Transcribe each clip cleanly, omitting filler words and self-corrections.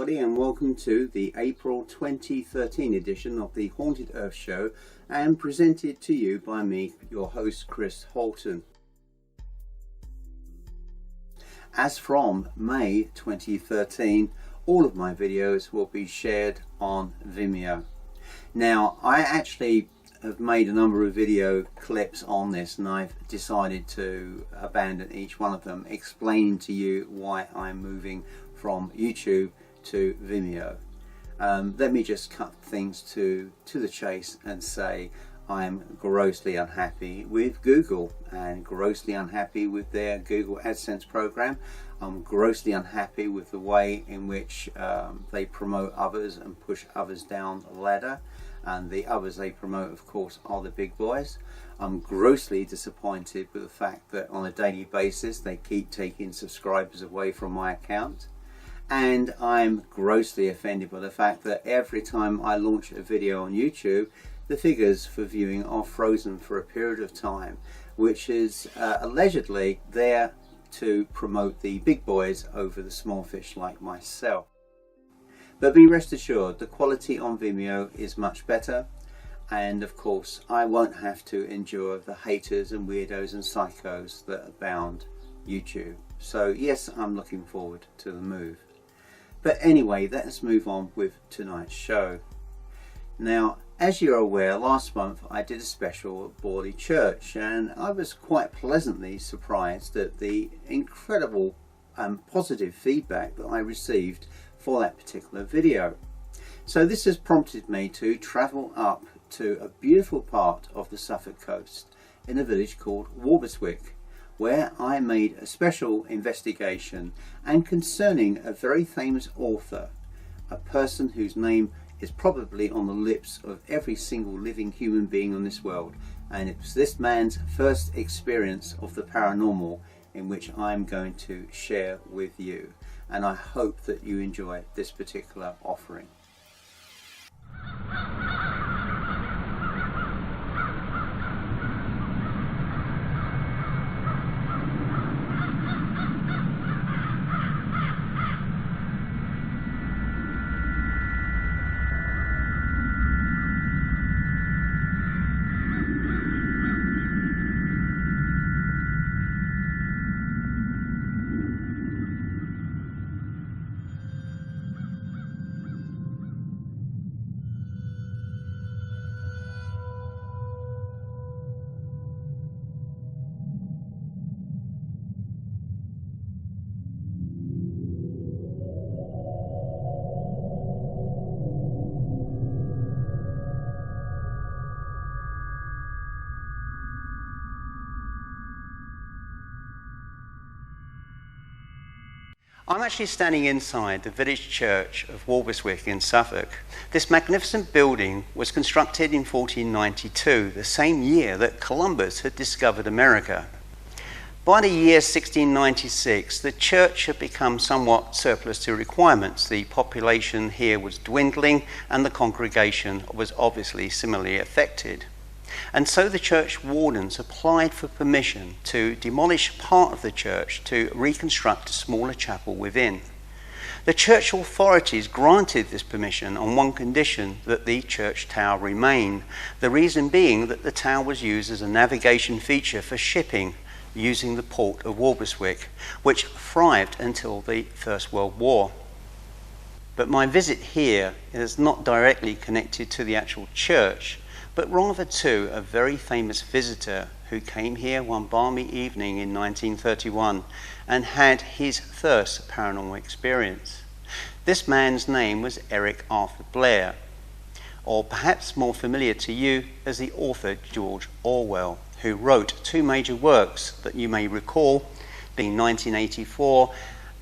everybody, and welcome to the April 2013 edition of the Haunted Earth Show, and presented to you by me, your host Chris Halton. As from May 2013, all of my videos will be shared on Vimeo. Now, I actually have made a number of video clips on this, and I've decided to abandon each one of them, explaining to you why I'm moving from YouTube to Vimeo. Let me just cut things to the chase and say I'm grossly unhappy with Google and grossly unhappy with their Google AdSense program. I'm grossly unhappy with the way in which they promote others and push others down the ladder, and the others they promote, of course, are the big boys. I'm grossly disappointed with the fact that on a daily basis they keep taking subscribers away from my account. And I'm grossly offended by the fact that every time I launch a video on YouTube, the figures for viewing are frozen for a period of time, which is allegedly there to promote the big boys over the small fish like myself. But be rest assured, the quality on Vimeo is much better, and of course I won't have to endure the haters and weirdos and psychos that abound YouTube. So yes, I'm looking forward to the move. But anyway, let's move on with tonight's show. Now, as you're aware, last month I did a special at Borley Church, and I was quite pleasantly surprised at the incredible and positive feedback that I received for that particular video. So this has prompted me to travel up to a beautiful part of the Suffolk coast in a village called Walberswick, where I made a special investigation and concerning a very famous author, a person whose name is probably on the lips of every single living human being on this world, and it was this man's first experience of the paranormal in which I'm going to share with you, and I hope that you enjoy this particular offering. I'm actually standing inside the village church of Walberswick in Suffolk. This magnificent building was constructed in 1492, the same year that Columbus had discovered America. By the year 1696, the church had become somewhat surplus to requirements. The population here was dwindling, and the congregation was obviously similarly affected. And so the church wardens applied for permission to demolish part of the church to reconstruct a smaller chapel within. The church authorities granted this permission on one condition, that the church tower remain. The reason being that the tower was used as a navigation feature for shipping using the port of Walberswick, which thrived until the First World War. But my visit here is not directly connected to the actual church, but rather to a very famous visitor who came here one balmy evening in 1931 and had his first paranormal experience. This man's name was Eric Arthur Blair, or perhaps more familiar to you as the author George Orwell, who wrote two major works that you may recall, being 1984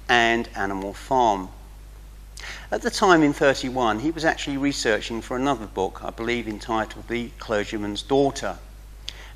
and Animal Farm. At the time in 1931, he was actually researching for another book, I believe entitled The Clergyman's Daughter.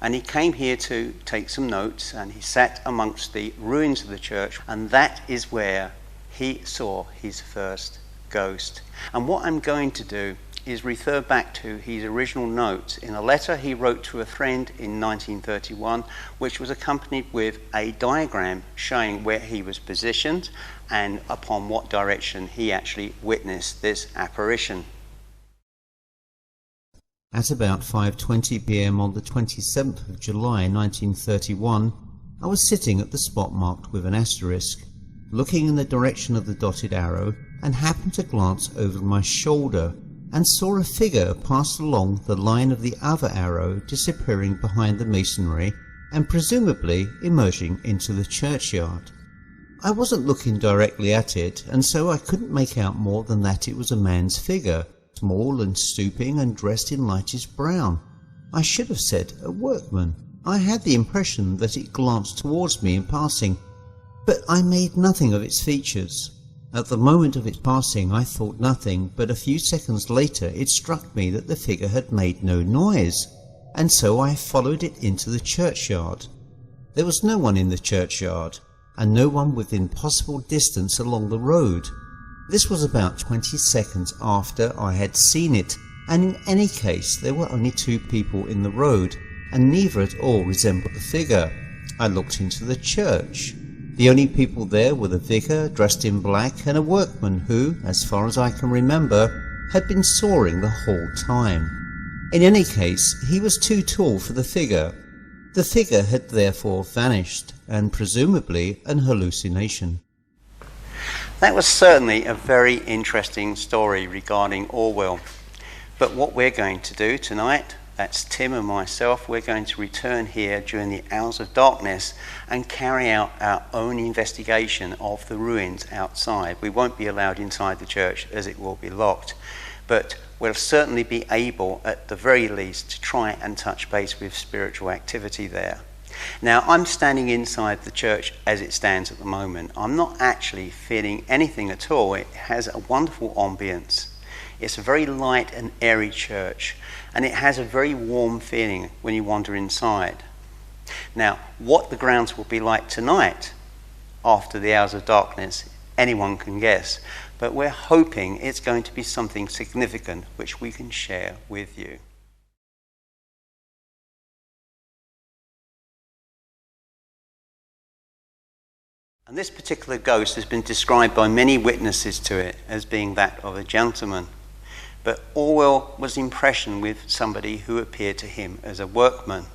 And he came here to take some notes, and he sat amongst the ruins of the church, and that is where he saw his first ghost. And what I'm going to do is refer back to his original notes in a letter he wrote to a friend in 1931, which was accompanied with a diagram showing where he was positioned and upon what direction he actually witnessed this apparition. At about 5:20 p.m. on the 27th of July 1931, I was sitting at the spot marked with an asterisk, looking in the direction of the dotted arrow, and happened to glance over my shoulder and saw a figure pass along the line of the other arrow, disappearing behind the masonry and presumably emerging into the churchyard. I wasn't looking directly at it, and so I couldn't make out more than that it was a man's figure, small and stooping and dressed in lightish brown. I should have said a workman. I had the impression that it glanced towards me in passing, but I made nothing of its features. At the moment of its passing I thought nothing, but a few seconds later it struck me that the figure had made no noise, and so I followed it into the churchyard. There was no one in the churchyard, and no one within possible distance along the road. This was about 20 seconds after I had seen it, and in any case there were only two people in the road, and neither at all resembled the figure. I looked into the church. The only people there were the vicar, dressed in black, and a workman who, as far as I can remember, had been sawing the whole time. In any case, he was too tall for the figure. The figure had therefore vanished, and presumably an hallucination. That was certainly a very interesting story regarding Orwell. But what we're going to do tonight, that's Tim and myself, we're going to return here during the hours of darkness and carry out our own investigation of the ruins outside. We won't be allowed inside the church as it will be locked, but we'll certainly be able, at the very least, to try and touch base with spiritual activity there. Now, I'm standing inside the church as it stands at the moment. I'm not actually feeling anything at all. It has a wonderful ambience. It's a very light and airy church, and it has a very warm feeling when you wander inside. Now, what the grounds will be like tonight, after the hours of darkness, anyone can guess, but we're hoping it's going to be something significant which we can share with you. And this particular ghost has been described by many witnesses to it as being that of a gentleman. But Orwell was impressioned with somebody who appeared to him as a workman.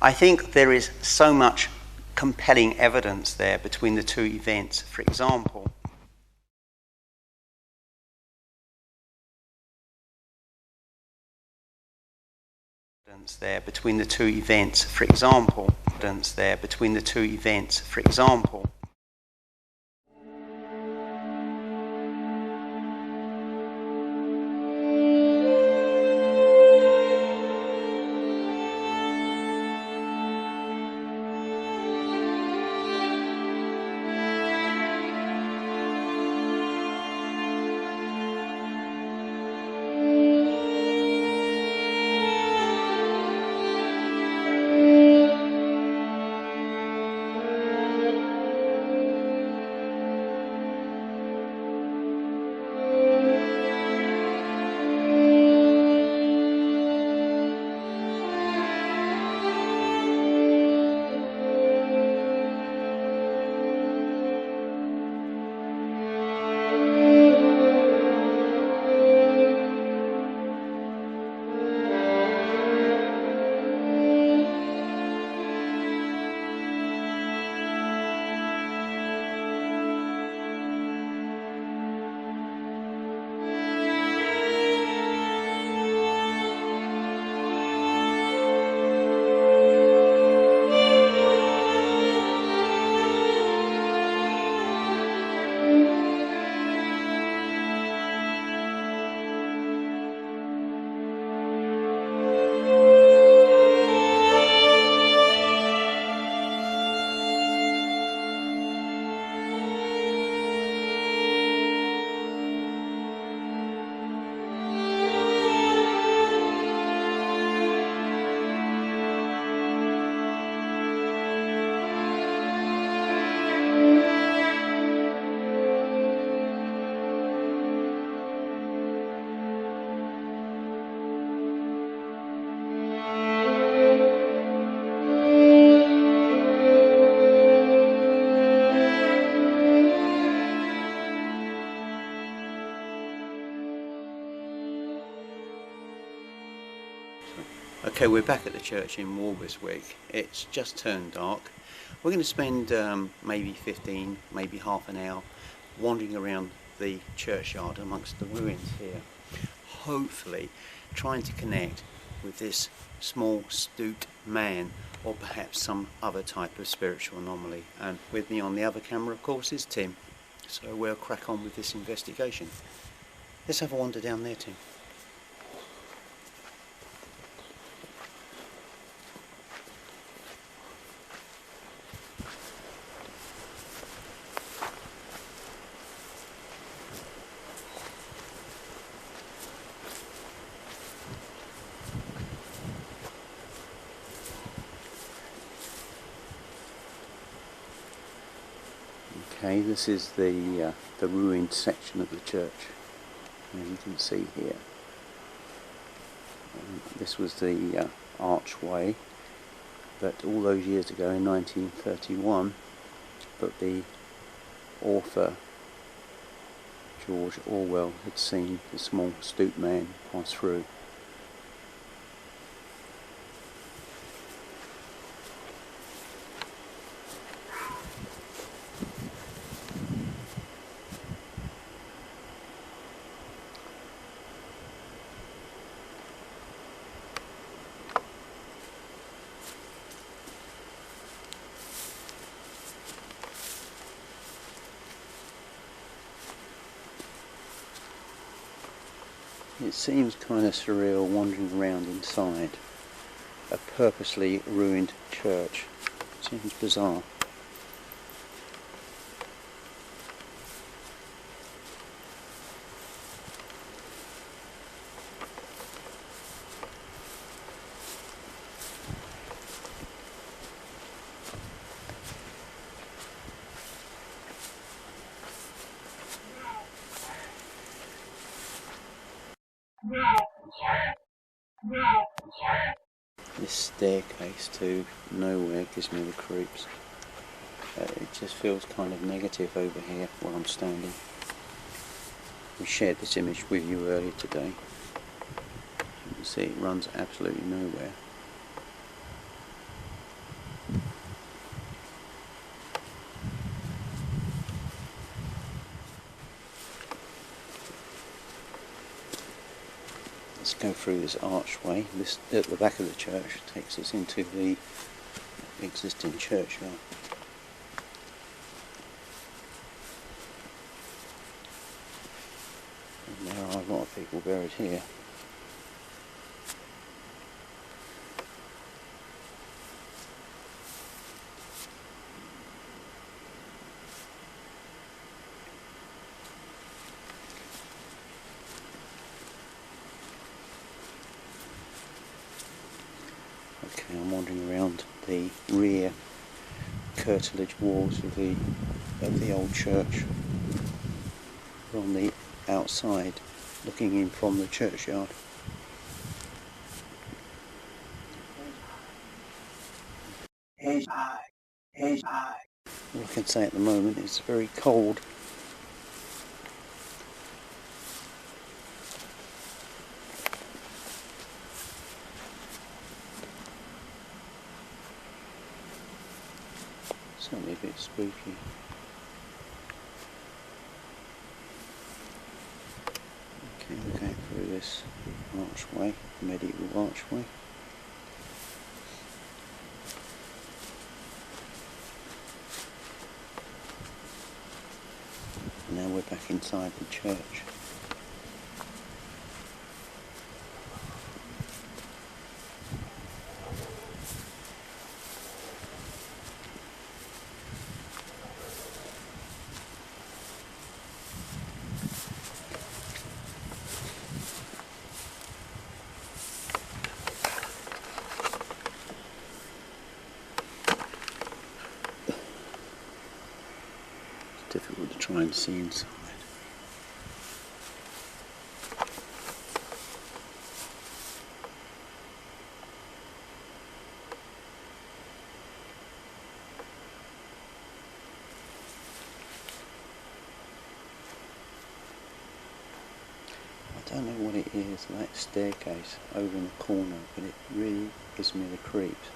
I think there is so much compelling evidence there between the two events. For example, between the two events, for example. Okay, we're back at the church in Walberswick. It's just turned dark. We're going to spend maybe 15, maybe half an hour wandering around the churchyard amongst the ruins here, hopefully trying to connect with this small stooped man, or perhaps some other type of spiritual anomaly. And with me on the other camera, of course, is Tim. So we'll crack on with this investigation. Let's have a wander down there, Tim. Okay, this is the ruined section of the church, and you can see here. This was the archway that all those years ago in 1931 that the author George Orwell had seen the small stooped man pass through. It seems kind of surreal wandering around inside a purposely ruined church. It seems bizarre. This staircase to nowhere gives me the creeps. It just feels kind of negative over here where I'm standing. We shared this image with you earlier today. You can see it runs absolutely nowhere. Let's go through this archway. This at the back of the church takes us into the existing churchyard. And there are a lot of people buried here. Okay, I'm wandering around the rear curtilage walls of the old church. We're on the outside, looking in from the churchyard. All I can say at the moment is very cold. Certainly a bit spooky. Okay, we're going through this archway, medieval archway. And now we're back inside the church. Difficult to try and see inside. I don't know what it is, that staircase over in the corner, but it really gives me the creeps.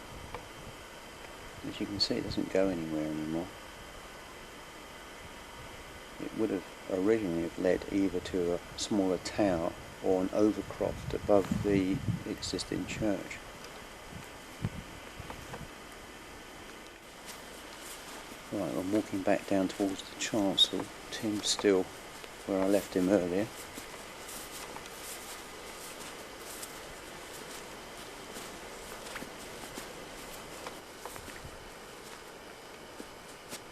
As you can see, it doesn't go anywhere anymore. It would have originally have led either to a smaller tower or an overcroft above the existing church. Right, I'm walking back down towards the chancel. Tim's still where I left him earlier.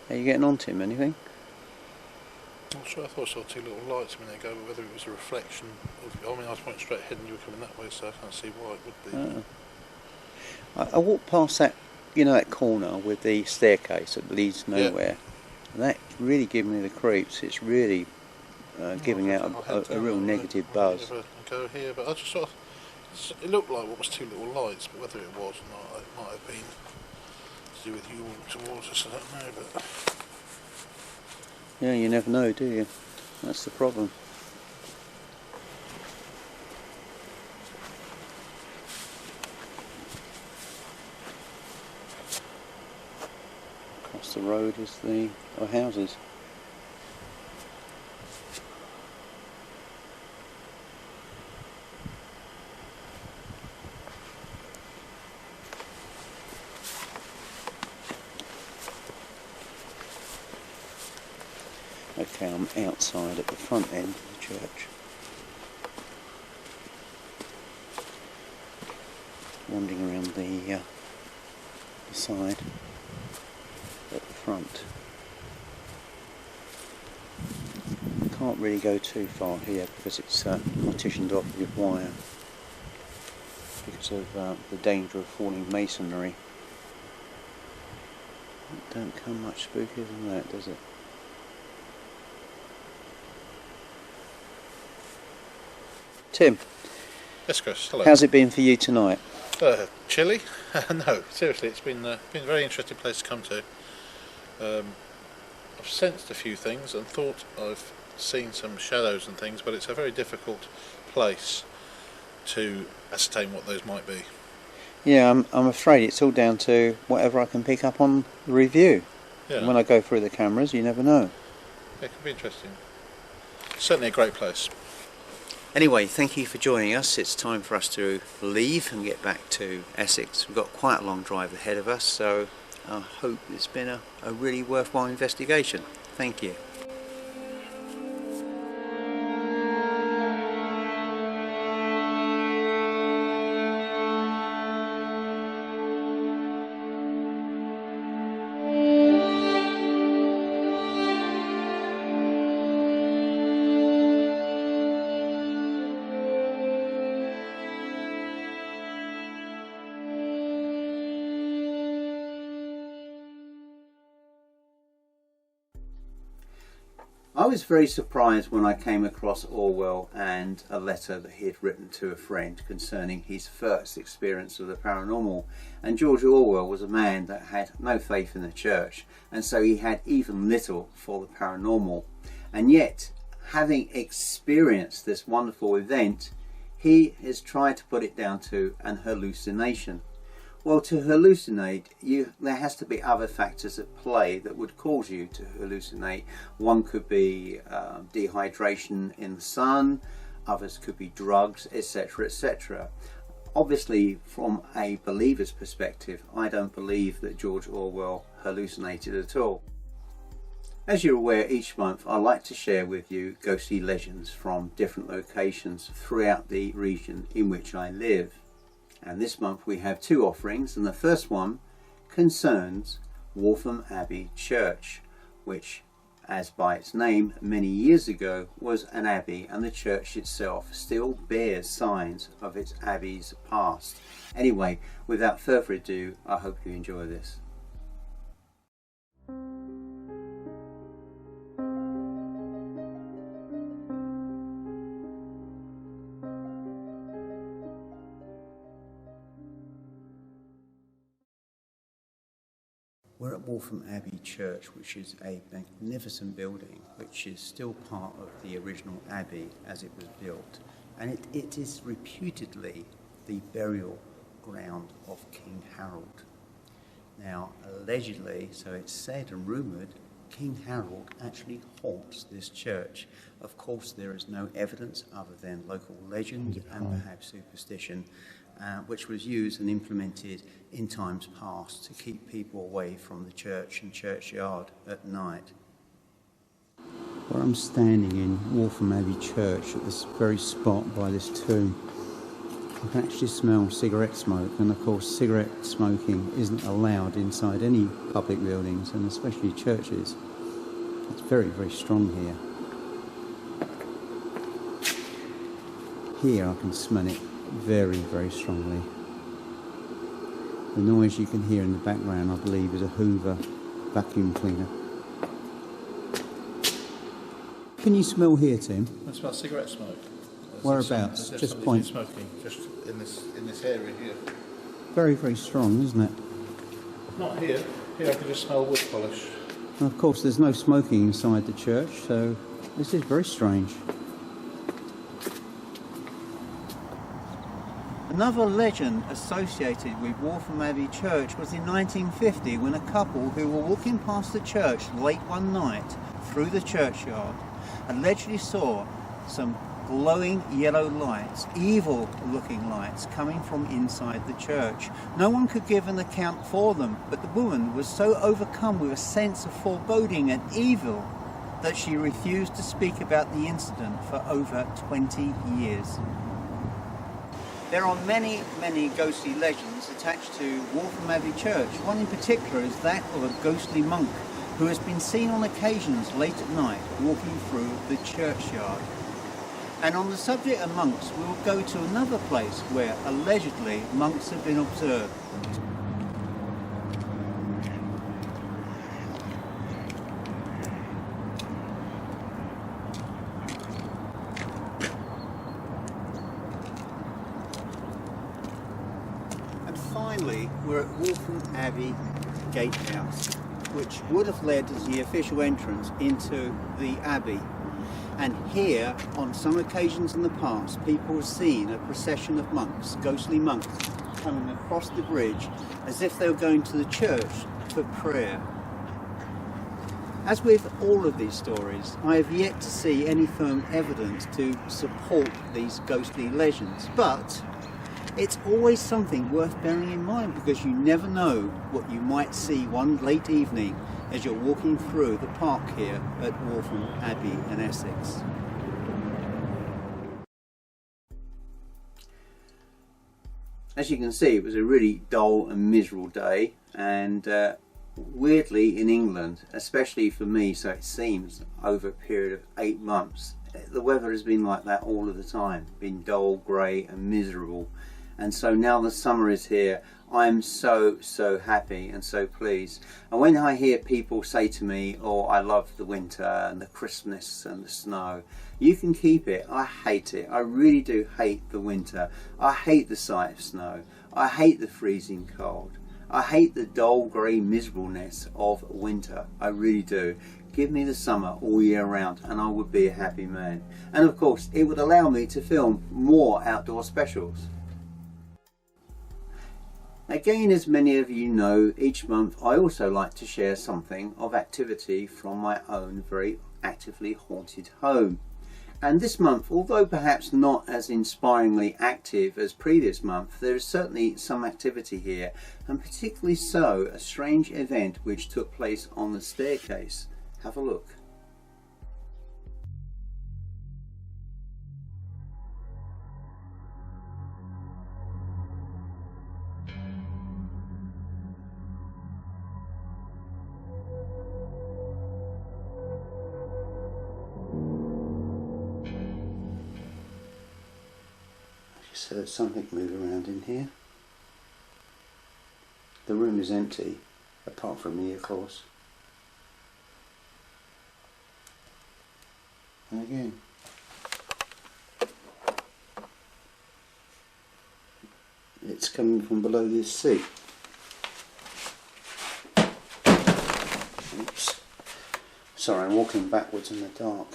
How you getting on, Tim? Anything? Not sure, I thought I saw two little lights a minute ago, but whether it was a reflection of, I mean, I was pointing straight ahead and you were coming that way, so I can't see why it would be. I walked past that, you know, that corner with the staircase that leads nowhere, and that really gave me the creeps. It's really giving out a real negative buzz. Go here, but I just sort of, it looked like what was two little lights, but whether it was or not, it might have been to do with you walking towards us, I don't know, but... Yeah, you never know, do you? That's the problem. Across the road is the houses. Okay, I'm outside at the front end of the church. Wandering around the side at the front. Can't really go too far here because it's partitioned off with wire because of the danger of falling masonry. It don't come much spookier than that, does it? Tim. Yes, Chris, hello. How's it been for you tonight? Chilly? No, seriously, it's been a very interesting place to come to. I've sensed a few things and thought I've seen some shadows and things, but it's a very difficult place to ascertain what those might be. Yeah, I'm afraid it's all down to whatever I can pick up on the review. Yeah. When I go through the cameras, you never know. Yeah, it could be interesting. Certainly a great place. Anyway, thank you for joining us. It's time for us to leave and get back to Essex. We've got quite a long drive ahead of us, so I hope it's been a really worthwhile investigation. Thank you. I was very surprised when I came across Orwell and a letter that he had written to a friend concerning his first experience of the paranormal. And George Orwell was a man that had no faith in the church, and so he had even little for the paranormal. And yet, having experienced this wonderful event, he has tried to put it down to an hallucination. Well, to hallucinate, there has to be other factors at play that would cause you to hallucinate. One could be dehydration in the sun, others could be drugs, etc., etc. Obviously, from a believer's perspective, I don't believe that George Orwell hallucinated at all. As you're aware, each month I like to share with you ghostly legends from different locations throughout the region in which I live. And this month we have two offerings, and the first one concerns Waltham Abbey Church, which, as by its name, many years ago was an abbey, and the church itself still bears signs of its abbey's past. Anyway, without further ado, I hope you enjoy this. We're at Waltham Abbey Church, which is a magnificent building which is still part of the original abbey as it was built, and it is reputedly the burial ground of King Harold. Now, allegedly, so it's said and rumoured, King Harold actually haunts this church. Of course, there is no evidence other than local legend and perhaps superstition, which was used and implemented in times past to keep people away from the church and churchyard at night. Where I'm standing in Waltham Abbey Church, at this very spot by this tomb, I can actually smell cigarette smoke, and of course cigarette smoking isn't allowed inside any public buildings, and especially churches. It's very, very strong here. Here I can smell it very, very strongly. The noise you can hear in the background, I believe, is a Hoover vacuum cleaner. Can you smell here, Tim? I smell cigarette smoke. Whereabouts? Just point. Smoking, just in this area here. Very, very strong, isn't it? Not here. Here I can just smell wood polish. And of course, there's no smoking inside the church, so this is very strange. Another legend associated with Waltham Abbey Church was in 1950, when a couple who were walking past the church late one night through the churchyard allegedly saw some glowing yellow lights, evil looking lights, coming from inside the church. No one could give an account for them, but the woman was so overcome with a sense of foreboding and evil that she refused to speak about the incident for over 20 years. There are many, many ghostly legends attached to Waltham Abbey Church. One in particular is that of a ghostly monk who has been seen on occasions late at night walking through the churchyard. And on the subject of monks, we will go to another place where allegedly monks have been observed. And finally, we're at Waltham Abbey Gatehouse, which would have led as the official entrance into the abbey. And here, on some occasions in the past, people have seen a procession of monks, ghostly monks, coming across the bridge as if they were going to the church for prayer. As with all of these stories, I have yet to see any firm evidence to support these ghostly legends, but it's always something worth bearing in mind, because you never know what you might see one late evening as you're walking through the park here at Waltham Abbey in Essex. As you can see, it was a really dull and miserable day, and weirdly in England, especially for me, so it seems over a period of 8 months, the weather has been like that all of the time, been dull, grey and miserable. And so now the summer is here, I'm so happy and so pleased. And when I hear people say to me, oh, I love the winter and the crispness and the snow, you can keep it. I hate it. I really do hate the winter. I hate the sight of snow. I hate the freezing cold. I hate the dull, grey miserableness of winter. I really do. Give me the summer all year round and I would be a happy man. And of course, it would allow me to film more outdoor specials. Again, as many of you know, each month I also like to share something of activity from my own very actively haunted home. And this month, although perhaps not as inspiringly active as previous month, there is certainly some activity here, and particularly so a strange event which took place on the staircase. Have a look. So there's something move around in here. The room is empty, apart from me, of course. And again. It's coming from below this seat. Oops. Sorry, I'm walking backwards in the dark.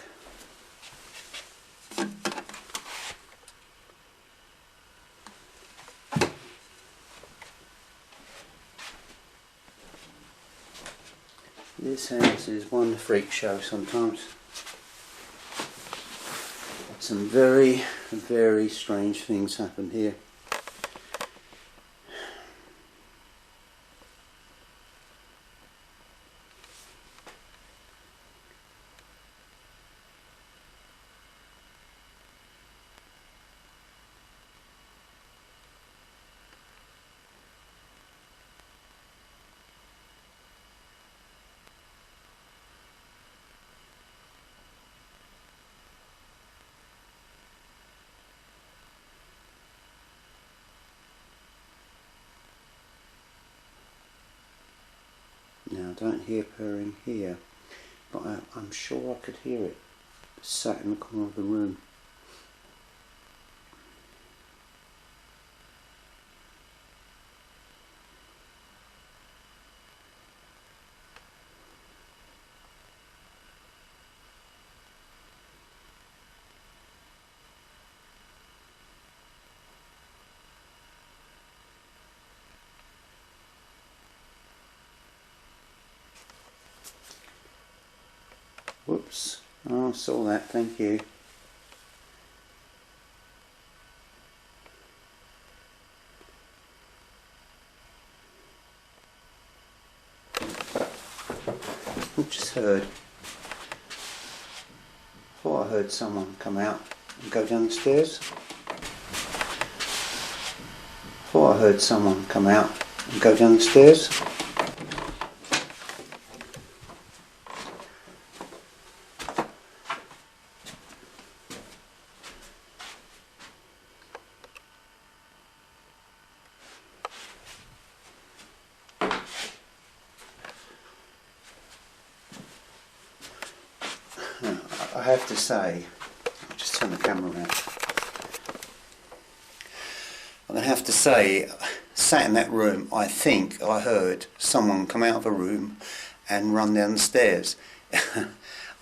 This house is one freak show sometimes. Some very, very strange things happen here. Now I don't hear purring here, but I'm sure I could hear it sat in the corner of the room. Whoops, oh, I saw that, thank you. I just heard, thought I heard someone come out and go down the stairs. Thought I heard someone come out and go down the stairs. I have to say, I'll just turn the camera around. I'm going to have to say, sat in that room, I think I heard someone come out of a room and run down the stairs.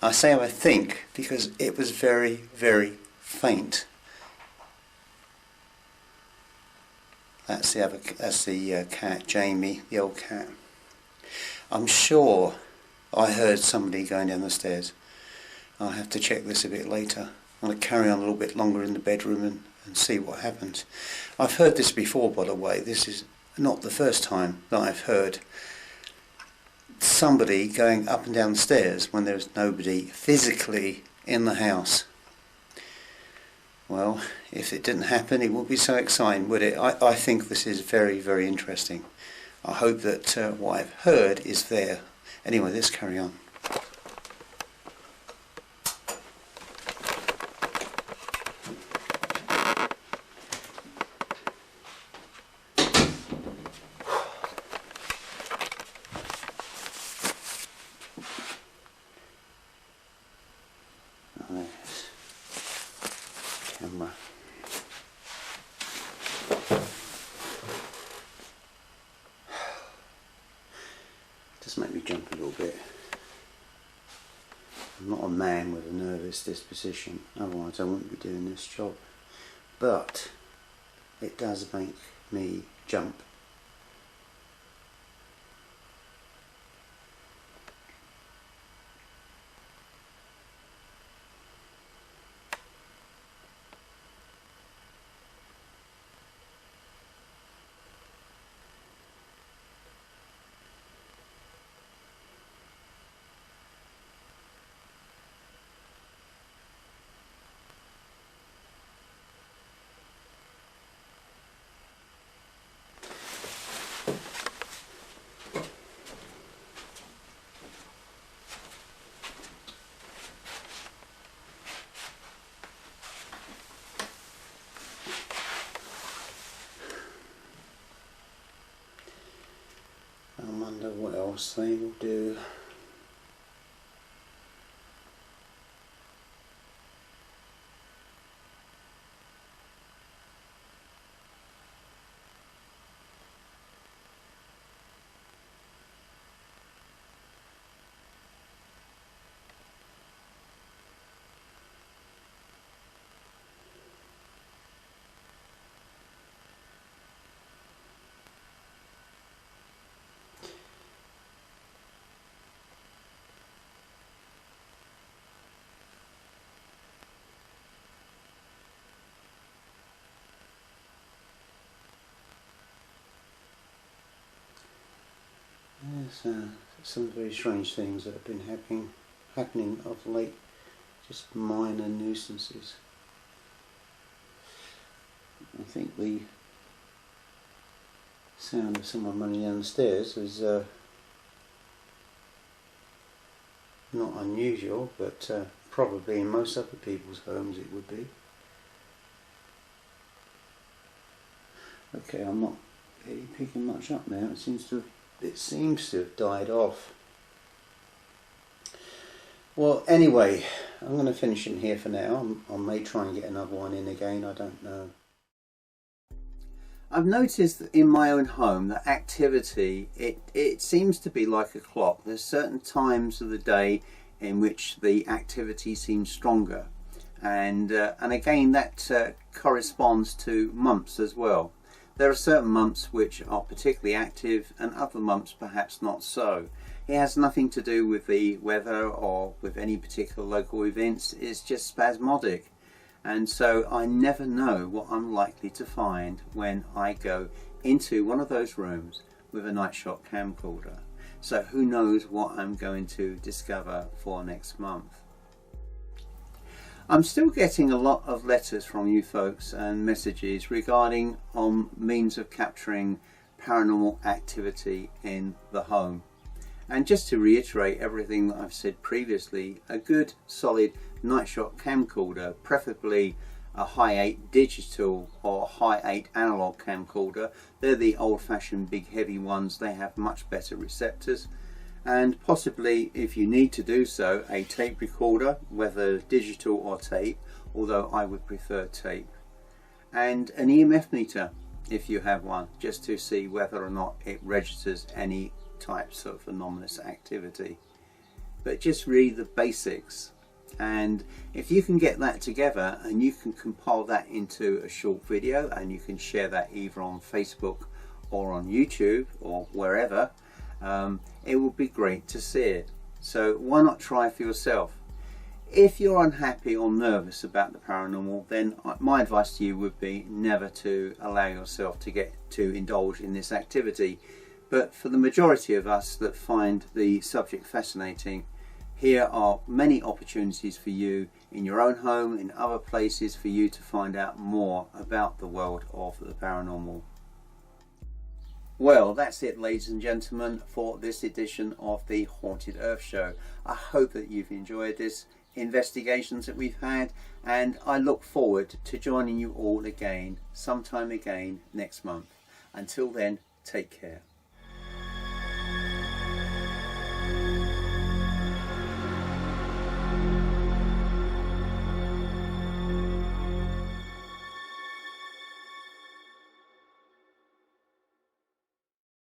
I say I think because it was very, very faint. That's the cat, Jamie, the old cat. I'm sure I heard somebody going down the stairs. I'll have to check this a bit later. I'm going to carry on a little bit longer in the bedroom and see what happens. I've heard this before, by the way. This is not the first time that I've heard somebody going up and down the stairs when there's nobody physically in the house. Well, if it didn't happen, it would be so exciting, would it? I think this is very, very interesting. I hope that what I've heard is there. Anyway, let's carry on. Camera. Just make me jump a little bit. I'm not a man with a nervous disposition, otherwise I wouldn't be doing this job. But it does make me jump. I wonder what else they will do. some very strange things that have been happening of late, just minor nuisances. I think the sound of someone running down the stairs is not unusual, but probably in most other people's homes it would be. Okay, I'm not really picking much up now. It seems to have died off. Well, anyway, I'm going to finish in here for now. I may try and get another one in again, I don't know. I've noticed in my own home that activity, it seems to be like a clock. There's certain times of the day in which the activity seems stronger, and again that corresponds to months as well. There are certain months which are particularly active and other months perhaps not so. It has nothing to do with the weather or with any particular local events. It's just spasmodic. And so I never know what I'm likely to find when I go into one of those rooms with a night shot camcorder. So who knows what I'm going to discover for next month. I'm still getting a lot of letters from you folks and messages regarding means of capturing paranormal activity in the home. And just to reiterate everything that I've said previously, a good solid night shot camcorder, preferably a high 8 digital or high 8 analog camcorder. They're the old-fashioned big heavy ones. They have much better receptors, and possibly, if you need to do so, a tape recorder, whether digital or tape, although I would prefer tape, and an EMF meter if you have one, just to see whether or not it registers any types of anomalous activity. But just read the basics, and if you can get that together and you can compile that into a short video and you can share that either on Facebook or on YouTube or wherever, it would be great to see it. So why not try for yourself? If you're unhappy or nervous about the paranormal, then my advice to you would be never to allow yourself to indulge in this activity. But for the majority of us that find the subject fascinating, here are many opportunities for you in your own home, in other places, for you to find out more about the world of the paranormal. Well, that's it, ladies and gentlemen, for this edition of the Haunted Earth Show. I hope that you've enjoyed this investigations that we've had, and I look forward to joining you all again sometime again next month. Until then, take care.